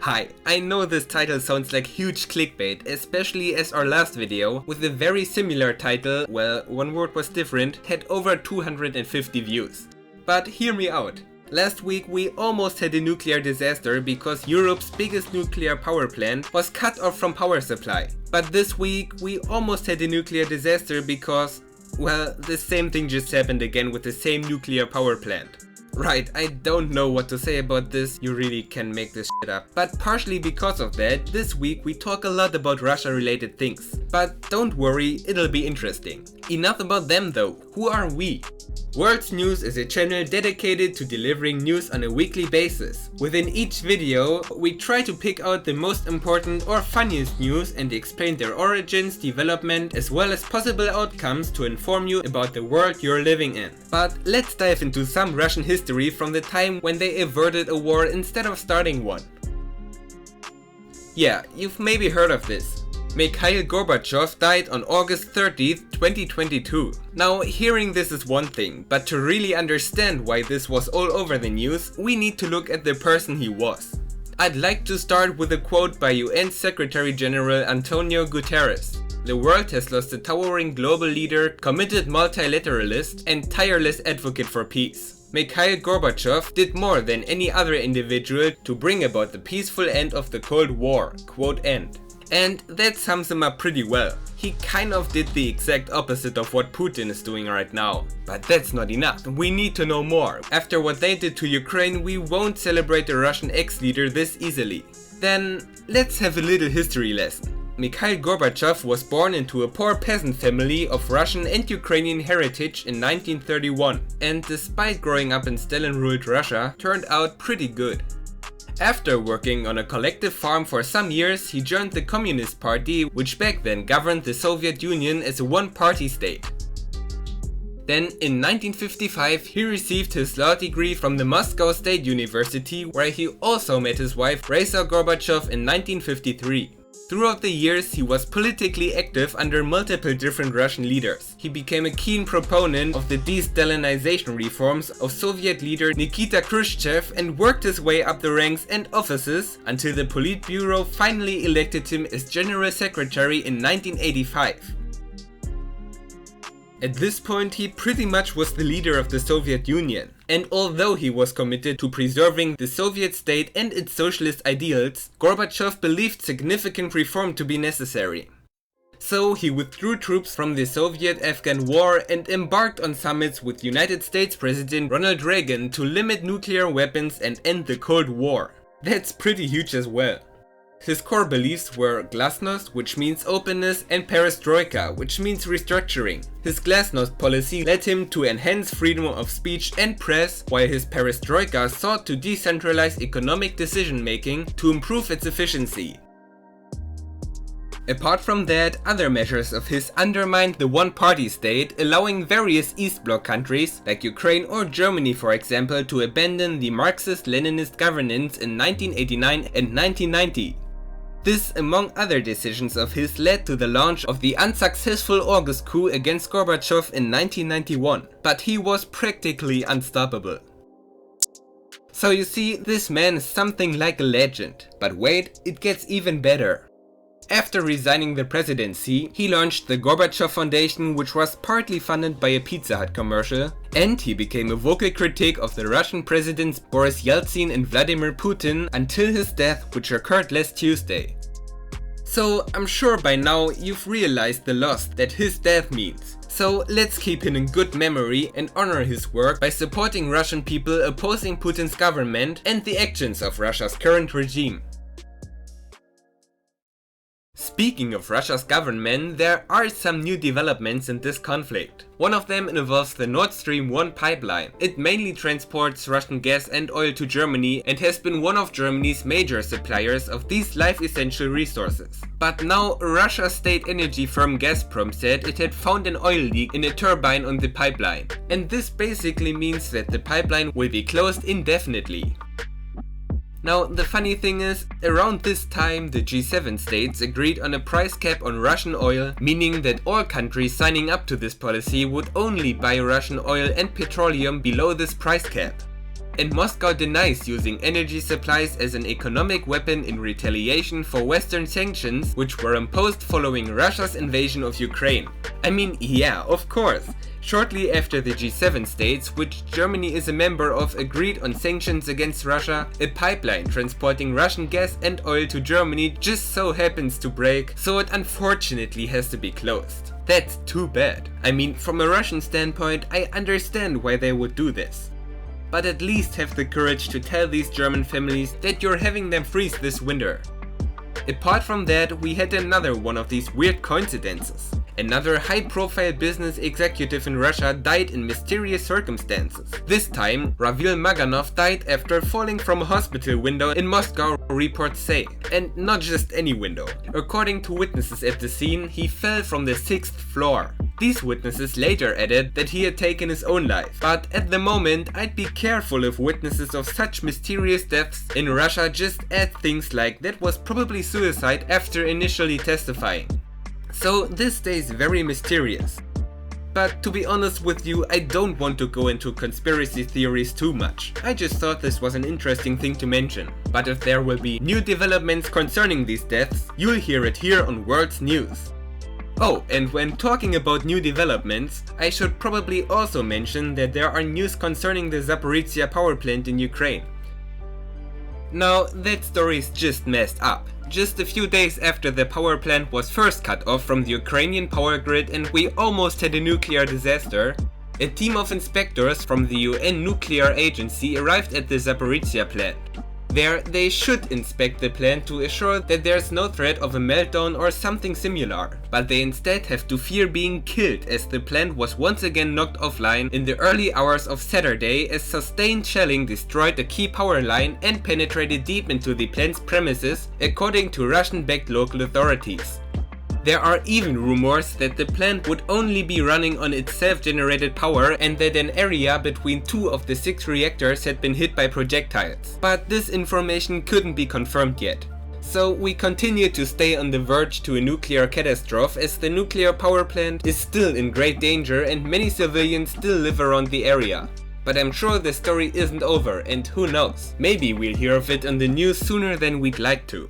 Hi, I know this title sounds like huge clickbait, especially as our last video, with a very similar title, well, one word was different, had over 250 views. But hear me out. Last week we almost had a nuclear disaster because Europe's biggest nuclear power plant was cut off from power supply. But this week we almost had a nuclear disaster because, well, the same thing just happened again with the same nuclear power plant. Right, I don't know what to say about this, you really can make this shit up. But partially because of that, this week we talk a lot about Russia related things. But don't worry, it'll be interesting. Enough about them though, who are we? World's News is a channel dedicated to delivering news on a weekly basis. Within each video, we try to pick out the most important or funniest news and explain their origins, development, as well as possible outcomes to inform you about the world you're living in. But let's dive into some Russian history from the time when they averted a war instead of starting one. Yeah, you've maybe heard of this. Mikhail Gorbachev died on August 30th, 2022. Now, hearing this is one thing, but to really understand why this was all over the news, we need to look at the person he was. I'd like to start with a quote by UN Secretary General Antonio Guterres. "The world has lost a towering global leader, committed multilateralist, and tireless advocate for peace. Mikhail Gorbachev did more than any other individual to bring about the peaceful end of the Cold War." Quote end. And that sums him up pretty well. He kind of did the exact opposite of what Putin is doing right now. But that's not enough. We need to know more. After what they did to Ukraine, we won't celebrate the Russian ex-leader this easily. Then let's have a little history lesson. Mikhail Gorbachev was born into a poor peasant family of Russian and Ukrainian heritage in 1931, and despite growing up in Stalin-ruled Russia, turned out pretty good. After working on a collective farm for some years, he joined the Communist Party, which back then governed the Soviet Union as a one-party state. Then, in 1955, he received his law degree from the Moscow State University, where he also met his wife Raisa Gorbachev in 1953. Throughout the years, he was politically active under multiple different Russian leaders. He became a keen proponent of the de-Stalinization reforms of Soviet leader Nikita Khrushchev and worked his way up the ranks and offices until the Politburo finally elected him as General Secretary in 1985. At this point, he pretty much was the leader of the Soviet Union. And although he was committed to preserving the Soviet state and its socialist ideals, Gorbachev believed significant reform to be necessary. So he withdrew troops from the Soviet-Afghan war and embarked on summits with United States President Ronald Reagan to limit nuclear weapons and end the Cold War. That's pretty huge as well. His core beliefs were glasnost, which means openness, and perestroika, which means restructuring. His glasnost policy led him to enhance freedom of speech and press, while his perestroika sought to decentralize economic decision-making to improve its efficiency. Apart from that, other measures of his undermined the one-party state, allowing various East Bloc countries, like Ukraine or Germany for example, to abandon the Marxist-Leninist governance in 1989 and 1990. This, among other decisions of his, led to the launch of the unsuccessful August coup against Gorbachev in 1991, but he was practically unstoppable. So you see, this man is something like a legend. But wait, it gets even better. After resigning the presidency, he launched the Gorbachev Foundation, which was partly funded by a Pizza Hut commercial, and he became a vocal critic of the Russian presidents Boris Yeltsin and Vladimir Putin until his death, which occurred last Tuesday. So I'm sure by now you've realized the loss that his death means. So let's keep him in good memory and honor his work by supporting Russian people opposing Putin's government and the actions of Russia's current regime. Speaking of Russia's government, there are some new developments in this conflict. One of them involves the Nord Stream 1 pipeline. It mainly transports Russian gas and oil to Germany and has been one of Germany's major suppliers of these life-essential resources. But now Russia's state energy firm Gazprom said it had found an oil leak in a turbine on the pipeline. And this basically means that the pipeline will be closed indefinitely. Now, the funny thing is, around this time the G7 states agreed on a price cap on Russian oil, meaning that all countries signing up to this policy would only buy Russian oil and petroleum below this price cap. and Moscow denies using energy supplies as an economic weapon in retaliation for Western sanctions which were imposed following Russia's invasion of Ukraine. I mean, yeah, of course. Shortly after the G7 states, which Germany is a member of, agreed on sanctions against Russia, a pipeline transporting Russian gas and oil to Germany just so happens to break, so it unfortunately has to be closed. That's too bad. I mean, from a Russian standpoint, I understand why they would do this. But at least have the courage to tell these German families that you're having them freeze this winter. Apart from that, we had another one of these weird coincidences. Another high-profile business executive in Russia died in mysterious circumstances. This time, Ravil Maganov died after falling from a hospital window in Moscow, reports say. And not just any window. According to witnesses at the scene, he fell from the 6th floor. These witnesses later added that he had taken his own life, but at the moment I'd be careful if witnesses of such mysterious deaths in Russia just add things like that was probably suicide after initially testifying. So this stays very mysterious. But to be honest with you, I don't want to go into conspiracy theories too much. I just thought this was an interesting thing to mention. But if there will be new developments concerning these deaths, you'll hear it here on World's News. Oh, and when talking about new developments, I should probably also mention that there are news concerning the Zaporizhzhia power plant in Ukraine. Now, that story is just messed up. Just a few days after the power plant was first cut off from the Ukrainian power grid and we almost had a nuclear disaster, a team of inspectors from the UN nuclear agency arrived at the Zaporizhzhia plant. There, they should inspect the plant to assure that there's no threat of a meltdown or something similar, but they instead have to fear being killed as the plant was once again knocked offline in the early hours of Saturday as sustained shelling destroyed a key power line and penetrated deep into the plant's premises, according to Russian-backed local authorities. There are even rumors that the plant would only be running on its self-generated power and that an area between 2 of the 6 reactors had been hit by projectiles. But this information couldn't be confirmed yet. So we continue to stay on the verge to a nuclear catastrophe as the nuclear power plant is still in great danger and many civilians still live around the area. But I'm sure the story isn't over and who knows, maybe we'll hear of it on the news sooner than we'd like to.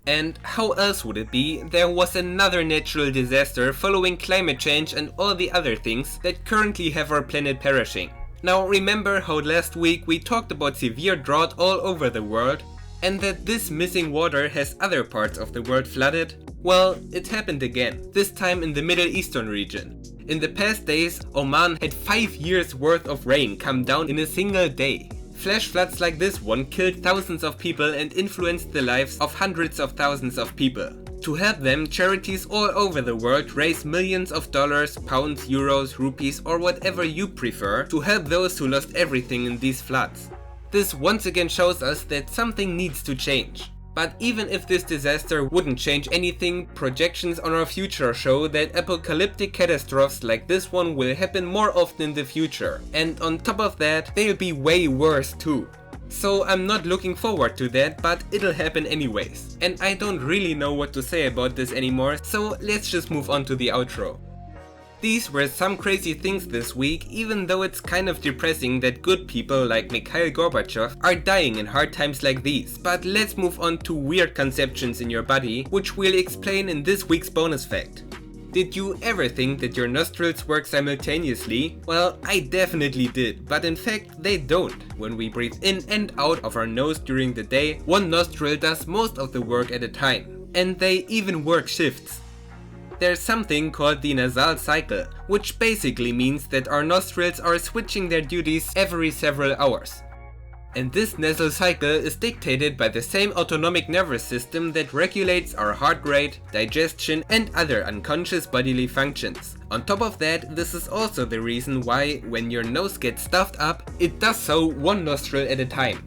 And how else would it be? There was another natural disaster following climate change and all the other things that currently have our planet perishing. Now remember how last week we talked about severe drought all over the world and that this missing water has other parts of the world flooded? Well, it happened again, this time in the Middle Eastern region. In the past days, Oman had 5 years worth of rain come down in a single day. Flash floods like this one killed thousands of people and influenced the lives of hundreds of thousands of people. To help them, charities all over the world raise millions of dollars, pounds, euros, rupees or whatever you prefer to help those who lost everything in these floods. This once again shows us that something needs to change. But even if this disaster wouldn't change anything, projections on our future show that apocalyptic catastrophes like this one will happen more often in the future. And on top of that, they'll be way worse too. So I'm not looking forward to that, but it'll happen anyways. And I don't really know what to say about this anymore, so let's just move on to the outro. These were some crazy things this week, even though it's kind of depressing that good people like Mikhail Gorbachev are dying in hard times like these. But let's move on to weird conceptions in your body, which we'll explain in this week's bonus fact. Did you ever think that your nostrils work simultaneously? Well, I definitely did, but in fact they don't. When we breathe in and out of our nose during the day, one nostril does most of the work at a time. And they even work shifts. There's something called the nasal cycle, which basically means that our nostrils are switching their duties every several hours. And this nasal cycle is dictated by the same autonomic nervous system that regulates our heart rate, digestion and other unconscious bodily functions. On top of that, this is also the reason why when your nose gets stuffed up, it does so one nostril at a time.